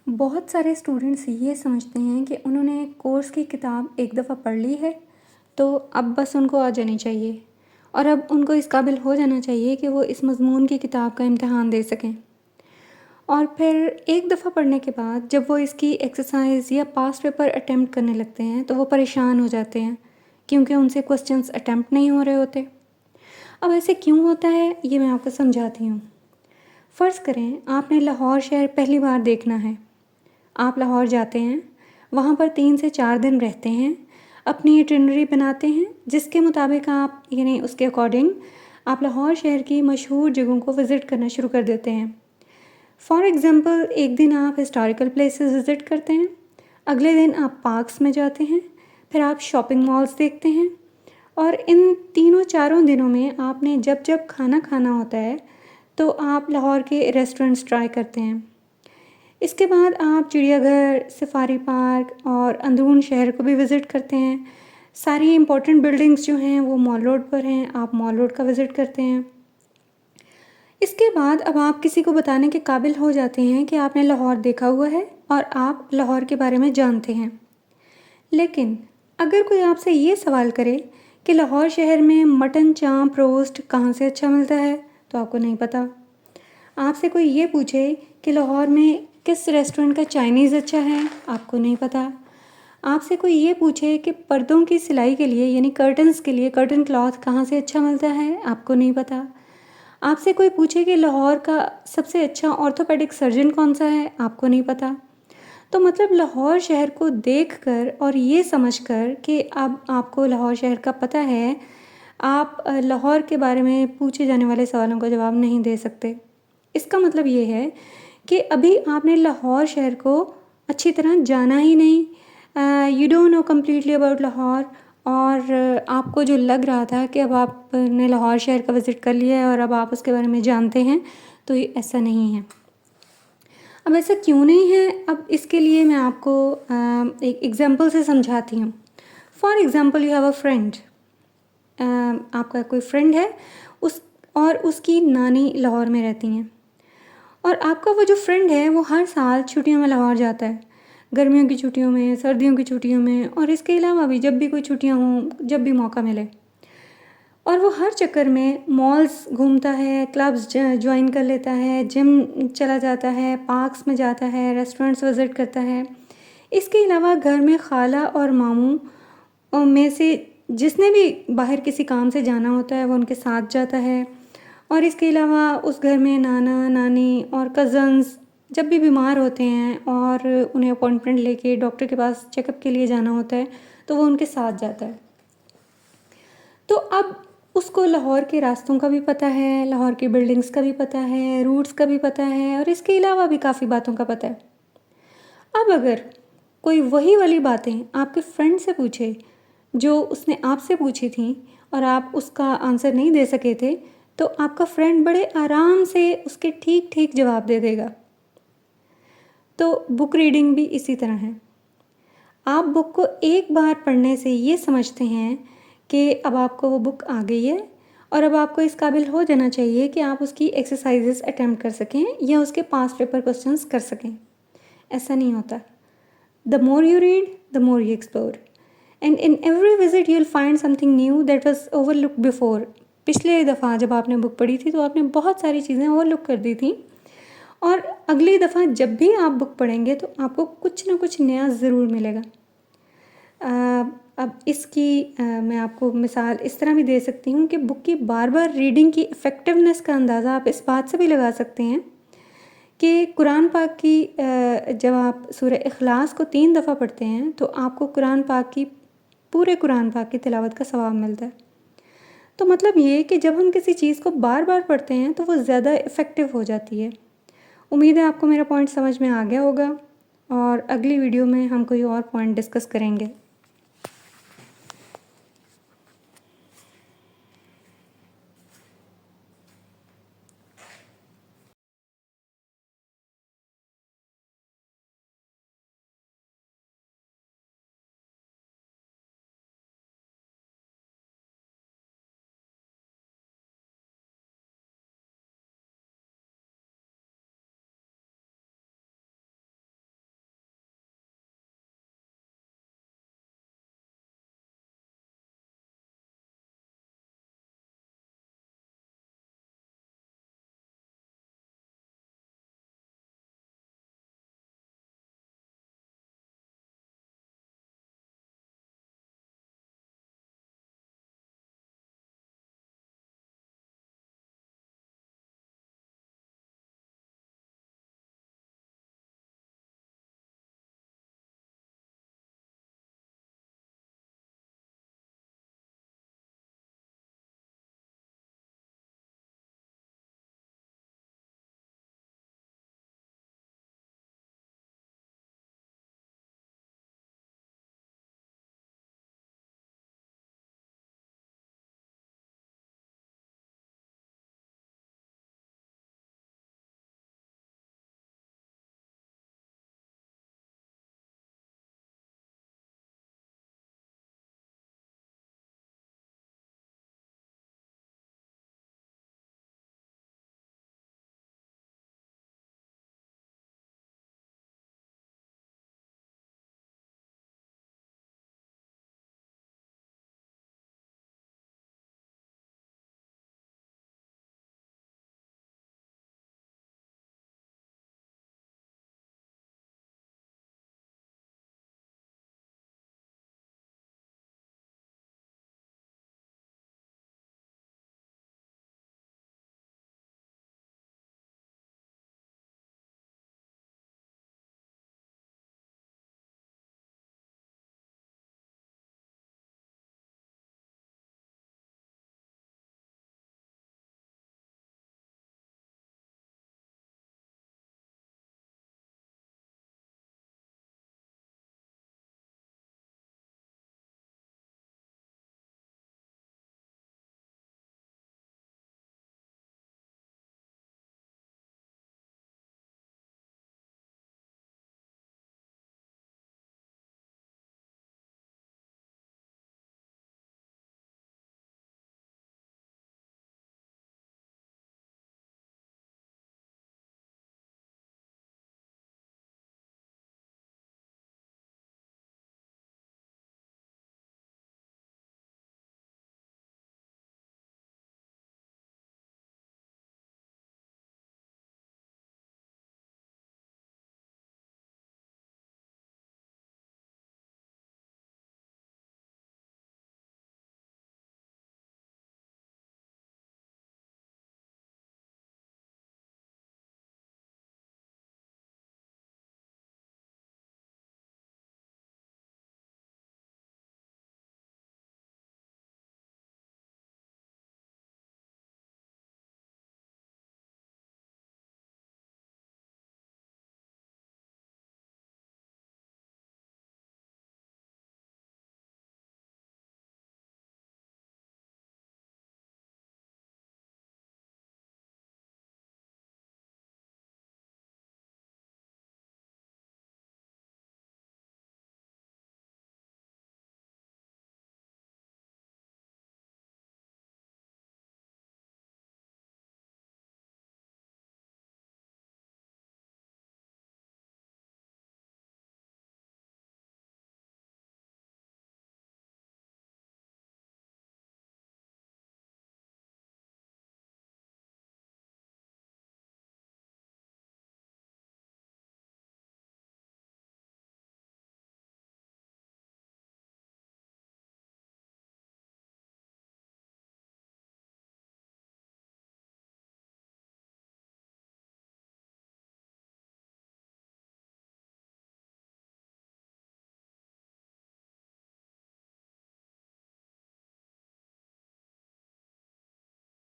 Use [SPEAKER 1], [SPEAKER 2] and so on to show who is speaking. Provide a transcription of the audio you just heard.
[SPEAKER 1] बहुत सारे स्टूडेंट्स ये समझते हैं कि उन्होंने कोर्स की किताब एक दफ़ा पढ़ ली है तो अब बस उनको आ जानी चाहिए और अब उनको इस काबिल हो जाना चाहिए कि वो इस मज़मून की किताब का इम्तिहान दे सकें। और फिर एक दफ़ा पढ़ने के बाद जब वो इसकी एक्सरसाइज या पास्ट पेपर अटेम्प्ट करने लगते हैं तो वो परेशान हो जाते हैं क्योंकि उनसे क्वेश्चंस अटेम्प्ट नहीं हो रहे होते। अब ऐसे क्यों होता है ये मैं आपको समझाती हूँ। फ़र्ज़ करें आपने लाहौर शहर पहली बार देखना है। आप लाहौर जाते हैं, वहाँ पर 3 से 4 दिन रहते हैं, अपनी इटिनरी बनाते हैं जिसके मुताबिक आप यानी उसके अकॉर्डिंग आप लाहौर शहर की मशहूर जगहों को विज़िट करना शुरू कर देते हैं। फॉर एग्ज़ाम्पल एक दिन आप हिस्टोरिकल प्लेसेस विज़िट करते हैं, अगले दिन आप पार्क्स में जाते हैं, फिर आप शॉपिंग मॉल्स देखते हैं और इन तीनों चारों दिनों में आपने जब जब खाना खाना होता है तो आप लाहौर के रेस्टोरेंट्स ट्राई करते हैं। इसके बाद आप चिड़ियाघर, सफारी पार्क और अंदरून शहर को भी विज़िट करते हैं। सारी इम्पोर्टेंट बिल्डिंग्स जो हैं वो मॉल रोड पर हैं, आप मॉल रोड का विज़िट करते हैं। इसके बाद अब आप किसी को बताने के काबिल हो जाते हैं कि आपने लाहौर देखा हुआ है और आप लाहौर के बारे में जानते हैं। लेकिन अगर कोई आपसे ये सवाल करे कि लाहौर शहर में मटन चाँप रोस्ट कहाँ से अच्छा मिलता है तो आपको नहीं पता। आपसे कोई ये पूछे कि लाहौर में किस रेस्टोरेंट का चाइनीज़ अच्छा है, आपको नहीं पता। आपसे कोई ये पूछे कि पर्दों की सिलाई के लिए यानी कर्टन्स के लिए कर्टन क्लॉथ कहाँ से अच्छा मिलता है, आपको नहीं पता। आपसे कोई पूछे कि लाहौर का सबसे अच्छा ऑर्थोपेडिक सर्जन कौन सा है, आपको नहीं पता। तो मतलब लाहौर शहर को देखकर और ये समझकर कि अब आपको लाहौर शहर का पता है, आप लाहौर के बारे में पूछे जाने वाले सवालों का जवाब नहीं दे सकते। इसका मतलब ये है कि अभी आपने लाहौर शहर को अच्छी तरह जाना ही नहीं। You don't know completely about Lahore और आपको जो लग रहा था कि अब आपने लाहौर शहर का विज़िट कर लिया है और अब आप उसके बारे में जानते हैं, तो ये ऐसा नहीं है। अब ऐसा क्यों नहीं है, अब इसके लिए मैं आपको एक एग्ज़ाम्पल से समझाती हूँ। For example you have a friend, आपका कोई फ्रेंड है उस और उसकी नानी लाहौर में रहती हैं और आपका वो जो फ्रेंड है वो हर साल छुट्टियों में लाहौर जाता है, गर्मियों की छुट्टियों में, सर्दियों की छुट्टियों में और इसके अलावा भी जब भी कोई छुट्टियाँ हों, जब भी मौका मिले। और वो हर चक्कर में मॉल्स घूमता है, क्लब्स ज्वाइन कर लेता है, जिम चला जाता है, पार्क्स में जाता है, रेस्टोरेंट्स विज़िट करता है। इसके अलावा घर में खाला और मामू में से जिसने भी बाहर किसी काम से जाना होता है वो उनके साथ जाता है। और इसके अलावा उस घर में नाना नानी और कज़न्स जब भी बीमार होते हैं और उन्हें अपॉइंटमेंट लेके डॉक्टर के पास चेकअप के लिए जाना होता है तो वो उनके साथ जाता है। तो अब उसको लाहौर के रास्तों का भी पता है, लाहौर की बिल्डिंग्स का भी पता है, रूट्स का भी पता है और इसके अलावा भी काफ़ी बातों का पता है। अब अगर कोई वही वाली बातें आपके फ्रेंड से पूछे जो उसने आपसे पूछी थी और आप उसका आंसर नहीं दे सके थे, तो आपका फ्रेंड बड़े आराम से उसके ठीक ठीक जवाब दे देगा। तो बुक रीडिंग भी इसी तरह है। आप बुक को एक बार पढ़ने से ये समझते हैं कि अब आपको वो बुक आ गई है और अब आपको इस काबिल हो जाना चाहिए कि आप उसकी एक्सरसाइजेस अटेम्प्ट कर सकें या उसके पास्ट पेपर क्वेश्चंस कर सकें। ऐसा नहीं होता। The more you read the more you explore and in every visit you will find something knew that was overlooked before. पिछले दफ़ा जब आपने बुक पढ़ी थी तो आपने बहुत सारी चीज़ें ओवरलुक कर दी थी और अगली दफ़ा जब भी आप बुक पढ़ेंगे तो आपको कुछ ना कुछ नया ज़रूर मिलेगा। अब इसकी मैं आपको मिसाल इस तरह भी दे सकती हूँ कि बुक की बार बार रीडिंग की इफ़ेक्टिवनेस का अंदाज़ा आप इस बात से भी लगा सकते हैं कि कुरान पाक की जब आप सूरह इखलास को 3 दफ़ा पढ़ते हैं तो आपको पूरे कुरान पाक की तिलावत का सवाब मिलता है। तो मतलब ये कि जब हम किसी चीज़ को बार बार पढ़ते हैं तो वो ज़्यादा इफ़ेक्टिव हो जाती है। उम्मीद है आपको मेरा पॉइंट समझ में आ गया होगा और अगली वीडियो में हम कोई और पॉइंट डिस्कस करेंगे।